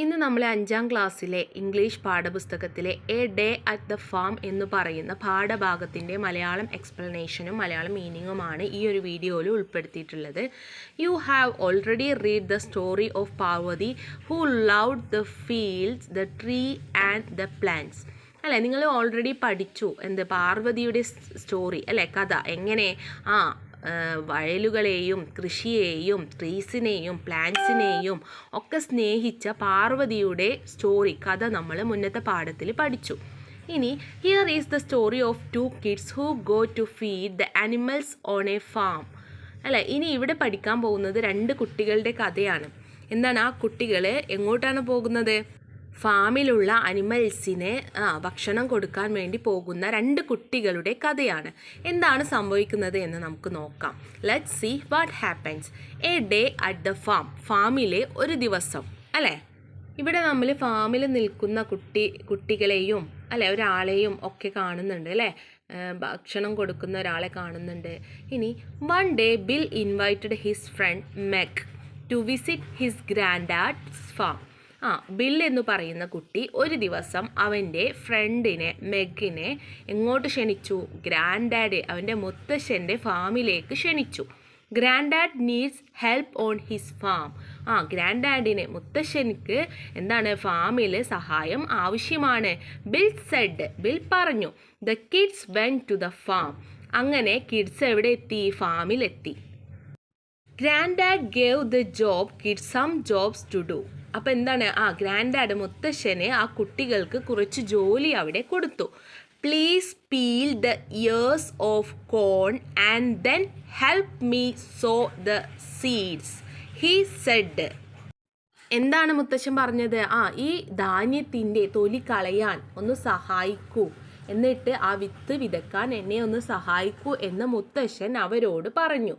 ഇന്ന് നമ്മൾ 5ാം ക്ലാസ്സിലെ ഇംഗ്ലീഷ് പാഠപുസ്തകത്തിലെ a day at the farm എന്ന് പറയുന്ന പാഠഭാഗത്തിൻ്റെ മലയാളം എക്സ്പ്ലനേഷനും മലയാളം മീനിങ്ങുമാണ് ഈ ഒരു വീഡിയോയിൽ ഉൾപ്പെടുത്തിയിട്ടുള്ളത്. You have already read the story of Parvati who loved the fields the tree and the plants. അല്ലേ, നിങ്ങൾ ഓൾറെഡി പഠിച്ചു പാർവതിയുടെ സ്റ്റോറി അല്ലേ, കഥ എങ്ങനെ വയലുകളെയും കൃഷിയെയും ട്രീസിനെയും പ്ലാന്റ്സിനെയും ഒക്കെ സ്നേഹിച്ച പാർവതിയുടെ കഥ നമ്മൾ മുന്നത്തെ പാഠത്തിൽ പഠിച്ചു. ഇനി here is the story of 2 kids who go to feed the animals on a farm. അല്ല, ഇനി ഇവിടെ പഠിക്കാൻ പോകുന്നത് 2 കുട്ടികളുടെ കഥയാണ്. എന്താണ്, ആ കുട്ടികൾ എങ്ങോട്ടാണ് പോകുന്നത്? ഫാമിലുള്ള അനിമൽസിനെ ഭക്ഷണം കൊടുക്കാൻ വേണ്ടി പോകുന്ന 2 കുട്ടികളുടെ കഥയാണ്. എന്താണ് സംഭവിക്കുന്നത് എന്ന് നമുക്ക് നോക്കാം. Let's see what happens. A day at the farm. ഫാമിലെ ഒരു ദിവസം അല്ലേ. ഇവിടെ നമ്മൾ ഫാമിൽ നിൽക്കുന്ന കുട്ടികളെയും അല്ലേ ഒരാളെയും ഒക്കെ കാണുന്നുണ്ട് അല്ലേ, ഭക്ഷണം കൊടുക്കുന്ന ഒരാളെ കാണുന്നുണ്ട്. ഇനി one day Bill invited his friend Meg to visit his grandad's farm. Bill എന്ന് പറയുന്ന കുട്ടി ഒരു ദിവസം അവൻ്റെ ഫ്രണ്ടിനെ മെഗിനെ എങ്ങോട്ട് ക്ഷണിച്ചു? ഗ്രാൻഡ് ഡാഡ്, അവൻ്റെ മുത്തശ്ശൻ്റെ ഫാമിലേക്ക് ക്ഷണിച്ചു. Granddad needs help on his farm. ഗ്രാൻഡ് ഡാഡിന്, മുത്തശ്ശനിക്ക് എന്താണ്, ഫാമിൽ സഹായം ആവശ്യമാണ്. ബിൽ സെഡ്, ബിൽ പറഞ്ഞു. The kids went to the farm. അങ്ങനെ കിഡ്സ് എവിടെ എത്തി? ഫാമിലെത്തി. Granddad gave the kids some jobs to do. അപ്പോൾ എന്താണ്, ഗ്രാൻഡ് ഡാഡ് മുത്തശ്ശന് ആ കുട്ടികൾക്ക് കുറച്ച് ജോലി അവിടെ കൊടുത്തു. Please peel the ears of corn and then help me sow the seeds he said. എന്താണ് മുത്തശ്ശൻ പറഞ്ഞത്? ഈ ധാന്യത്തിൻ്റെ തൊലി കളയാൻ ഒന്ന് സഹായിക്കൂ, എന്നിട്ട് ആ വിത്ത് വിതക്കാൻ എന്നെ ഒന്ന് സഹായിക്കൂ എന്ന് മുത്തശ്ശൻ അവരോട് പറഞ്ഞു.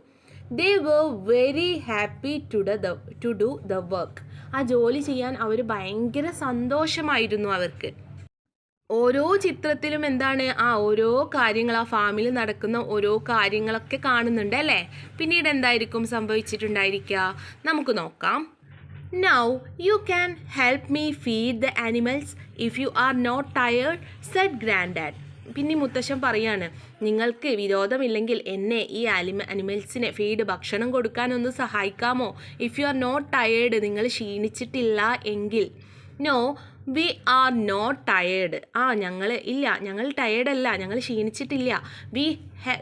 They were very happy to do the work. ആ ജോലി ചെയ്യാൻ അവർ ഭയങ്കര സന്തോഷമായിരുന്നു അവർക്ക്. ഓരോ ചിത്രത്തിലും എന്താണ്, ഓരോ കാര്യങ്ങൾ, ആ ഫാമിൽ നടക്കുന്ന ഓരോ കാര്യങ്ങളൊക്കെ കാണുന്നുണ്ട് അല്ലേ. പിന്നീട് എന്തായിരിക്കും സംഭവിച്ചിട്ടുണ്ടായിരിക്കുക, നമുക്ക് നോക്കാം. Now you can help me feed the animals if you are not tired, said Granddad. പിന്നെ മുത്തശ്ശൻ പറയാണ്, നിങ്ങൾക്ക് വിരോധമില്ലെങ്കിൽ എന്നെ ഈ അനിമൽസിനെ ഭക്ഷണം കൊടുക്കാനൊന്ന് സഹായിക്കാമോ? If you are not tired, നിങ്ങൾ ക്ഷീണിച്ചിട്ടില്ല എങ്കിൽ. No we are not tired. ഞങ്ങൾ ടയേർഡല്ല, ഞങ്ങൾ ക്ഷീണിച്ചിട്ടില്ല.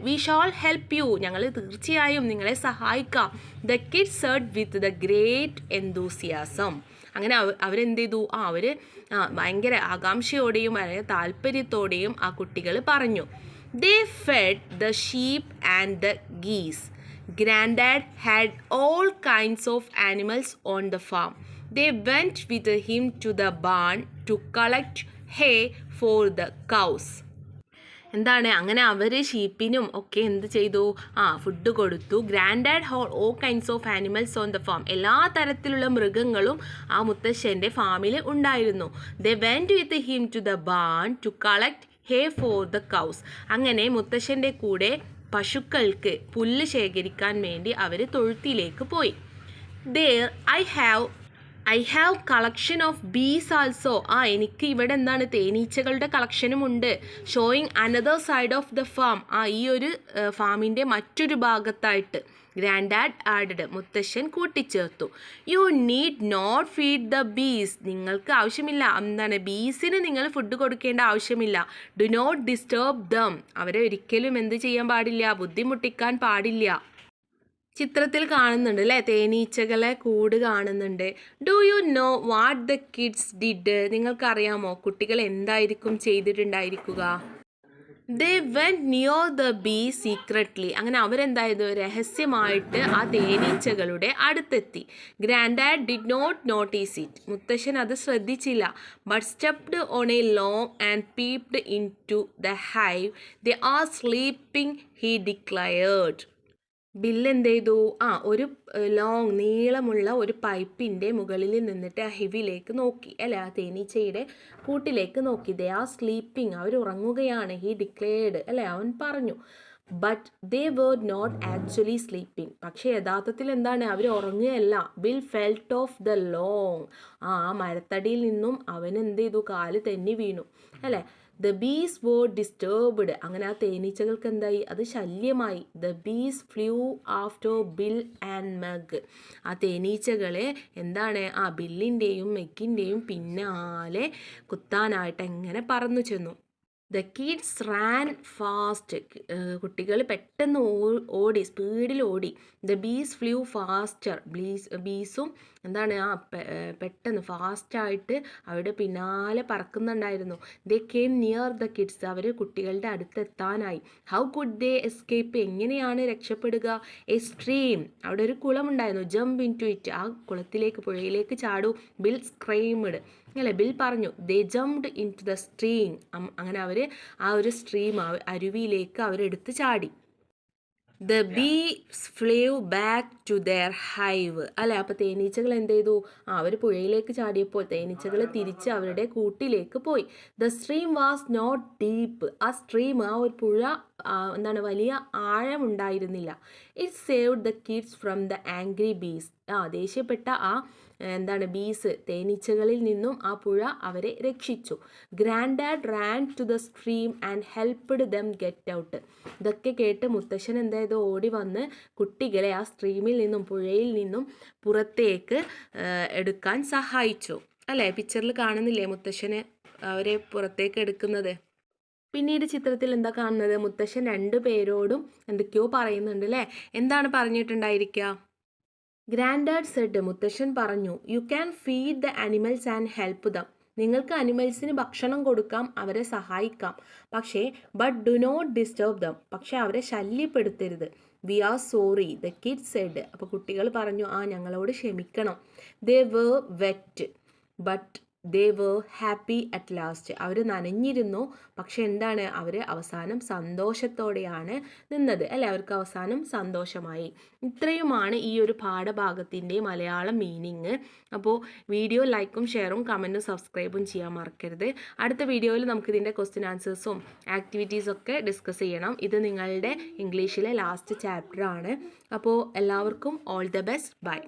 വി ഷാൾ ഹെൽപ്പ് യു, ഞങ്ങൾ തീർച്ചയായും നിങ്ങളെ സഹായിക്കാം. The kids said with the great enthusiasm. അങ്ങനെ അവരെന്ത് ചെയ്തു? അവർ ഭയങ്കര ആകാംക്ഷയോടെയും വളരെ താല്പര്യത്തോടെയും ആ കുട്ടികൾ പറഞ്ഞു. They fed the sheep and the geese. Granddad had all kinds of animals on the farm. They went with him to the barn to collect hay for the cows. എന്താണ്, അങ്ങനെ അവർ ഷീപ്പിനും ഒക്കെ എന്ത് ചെയ്തു? ഫുഡ് കൊടുത്തു. Grandad had all kinds of animals on the farm. എല്ലാ തരത്തിലുള്ള മൃഗങ്ങളും ആ മുത്തശ്ശൻ്റെ ഫാമിൽ ഉണ്ടായിരുന്നു. They went with him to the barn to collect hay for the cows. അങ്ങനെ മുത്തശ്ശൻ്റെ കൂടെ പശുക്കൾക്ക് പുല്ല് ശേഖരിക്കാൻ വേണ്ടി അവർ തൊഴുത്തിലേക്ക് പോയി. There I have collection of bees also. എനിക്ക് ഇവിടെ എന്താണ്, തേനീച്ചകളുടെ കളക്ഷനും ഉണ്ട്. Showing another side of the farm. ഈ ഒരു ഫാമിൻ്റെ മറ്റൊരു ഭാഗത്തായിട്ട്. ഗ്രാൻഡ് ഡാഡ് ആഡഡ്, മുത്തശ്ശൻ കൂട്ടിച്ചേർത്തു. You need not feed the bees. നിങ്ങൾക്ക് ആവശ്യമില്ല, എന്താണ്, ബീസിന് നിങ്ങൾ ഫുഡ് കൊടുക്കേണ്ട ആവശ്യമില്ല. Do not disturb them. അവരെ ഒരിക്കലും എന്ത് ചെയ്യാൻ പാടില്ല, ബുദ്ധിമുട്ടിക്കാൻ പാടില്ല. ചിത്രത്തിൽ കാണുന്നുണ്ട് അല്ലേ, തേനീച്ചകളെ കൂട് കാണുന്നുണ്ട്. Do you know what the kids did. നിങ്ങൾക്കറിയാമോ കുട്ടികൾ എന്തായിരിക്കും ചെയ്തിട്ടുണ്ടായിരിക്കുക? They went near the bee secretly. അങ്ങനെ അവരെന്തായത്, രഹസ്യമായിട്ട് ആ തേനീച്ചകളുടെ അടുത്തെത്തി. Granddad did not notice it. മുത്തശ്ശൻ അത് ശ്രദ്ധിച്ചില്ല. But stepped on a log and peeped into the hive. They are sleeping, he declared. Bill എന്ത് ചെയ്തു? ഒരു ലോങ് നീളമുള്ള ഒരു പൈപ്പിൻ്റെ മുകളിൽ നിന്നിട്ട് ആ ഹെവിയിലേക്ക് നോക്കി അല്ലേ, ആ തേനീച്ചയുടെ കൂട്ടിലേക്ക് നോക്കി. ദേ ആർ സ്ലീപ്പിംഗ്, അവർ ഉറങ്ങുകയാണ്. ഹി ഡിക്ലെയർഡ് അല്ലേ, അവൻ പറഞ്ഞു. But they were not actually sleeping. പക്ഷേ യഥാർത്ഥത്തിൽ എന്താണ്, അവർ ഉറങ്ങുകയല്ല. Bill felt off the log, ആ മരത്തടിയിൽ നിന്നും അവൻ എന്ത് ചെയ്തു, കാല് തെന്നി വീണു അല്ലേ. ദ ബീസ് വേർ ഡിസ്റ്റർബ്ഡ്, അങ്ങനെ ആ തേനീച്ചകൾക്ക് എന്തായി, അത് ശല്യമായി. The bees flew after Bill and Meg, ആ തേനീച്ചകളെ എന്താണ്, ആ ബില്ലിൻ്റെയും മെഗിൻ്റെയും പിന്നാലെ കുത്താനായിട്ട് എങ്ങനെ പറന്നു ചെന്നു. ദ കിഡ്സ് റാൻ ഫാസ്റ്റ്, കുട്ടികൾ പെട്ടെന്ന് ഓടി, സ്പീഡിൽ ഓടി. ദ ബീസ് ഫ്ലൂ ഫാസ്റ്റർ, ബീസും എന്താണ്, പെട്ടെന്ന് ഫാസ്റ്റായിട്ട് അവരുടെ പിന്നാലെ പറക്കുന്നുണ്ടായിരുന്നു. They came near the kids, അവർ കുട്ടികളുടെ അടുത്തെത്താനായി. ഹൗ കുഡ് ദേ എസ്കേപ്പ്, എങ്ങനെയാണ് രക്ഷപ്പെടുക. എ സ്ട്രീം, അവിടെ ഒരു കുളമുണ്ടായിരുന്നു. ജമ്പ് ഇൻ ടു ഇറ്റ്, ആ കുളത്തിലേക്ക്, പുഴയിലേക്ക് ചാടൂ. ബിൽ സ്ക്രീംഡ് അല്ലേ, ബിൽ പറഞ്ഞു. They jumped into the stream, അങ്ങനെ അവർ ആ ഒരു സ്ട്രീം, അരുവിയിലേക്ക് അവരെടുത്ത് ചാടി. The bees flew back to their hive അല്ലേ, അപ്പോൾ തേനീച്ചകൾ എന്ത് ചെയ്തു, അവർ പുഴയിലേക്ക് ചാടിയപ്പോൾ തേനീച്ചകൾ തിരിച്ച് അവരുടെ കൂട്ടിലേക്ക് പോയി. The stream was not deep, ആ സ്ട്രീം, ആ ഒരു പുഴ എന്താണ്, വലിയ ആഴമുണ്ടായിരുന്നില്ല. It saved the kids from the angry bees, ദേഷ്യപ്പെട്ട എന്താണ്, ബീസ്, തേനീച്ചകളിൽ നിന്നും ആ പുഴ അവരെ രക്ഷിച്ചു. Grand ran to the stream and helped them get out, ഇതൊക്കെ കേട്ട് മുത്തശ്ശൻ എന്തായത്, ഓടി വന്ന് കുട്ടികളെ ആ സ്ട്രീമിൽ നിന്നും, പുഴയിൽ നിന്നും പുറത്തേക്ക് എടുക്കാൻ സഹായിച്ചു അല്ലേ. പിക്ചറിൽ കാണുന്നില്ലേ മുത്തശ്ശനെ അവരെ പുറത്തേക്ക് എടുക്കുന്നത്. പിന്നീട് ചിത്രത്തിൽ എന്താ കാണുന്നത്, മുത്തശ്ശൻ 2 പേരോടും എന്തൊക്കെയോ പറയുന്നുണ്ട് അല്ലേ. എന്താണ് പറഞ്ഞിട്ടുണ്ടായിരിക്കുക. ഗ്രാൻഡാഡ് സെഡ്, മുത്തശ്ശൻ പറഞ്ഞു, you can feed the animals and help them, നിങ്ങൾക്ക് അനിമൽസിന് ഭക്ഷണം കൊടുക്കാം, അവരെ സഹായിക്കാം, പക്ഷേ but do not disturb them, പക്ഷേ അവരെ ശല്യപ്പെടുത്തരുത്. We are sorry the kids said, അപ്പോൾ കുട്ടികൾ പറഞ്ഞു, ഞങ്ങളോട് ക്ഷമിക്കണം. They were wet but they were happy at last, അവർ നനഞ്ഞിരുന്നു, പക്ഷെ എന്താണ്, അവർ അവസാനം സന്തോഷത്തോടെയാണ് നിന്നത് അല്ലേ, അവർക്ക് അവസാനം സന്തോഷമായി. ഇത്രയുമാണ് ഈ ഒരു പാഠഭാഗത്തിൻ്റെ മലയാളം മീനിങ്. അപ്പോൾ വീഡിയോ ലൈക്കും ഷെയറും കമൻറ്റും സബ്സ്ക്രൈബും ചെയ്യാൻ മറക്കരുത്. അടുത്ത വീഡിയോയിൽ നമുക്കിതിൻ്റെ ക്വസ്റ്റ്യൻ ആൻസേഴ്സും ആക്ടിവിറ്റീസൊക്കെ ഡിസ്കസ് ചെയ്യണം. ഇത് നിങ്ങളുടെ ഇംഗ്ലീഷിലെ ലാസ്റ്റ് ചാപ്റ്റർ ആണ്. അപ്പോൾ എല്ലാവർക്കും ഓൾ ദ ബെസ്റ്റ്, ബൈ.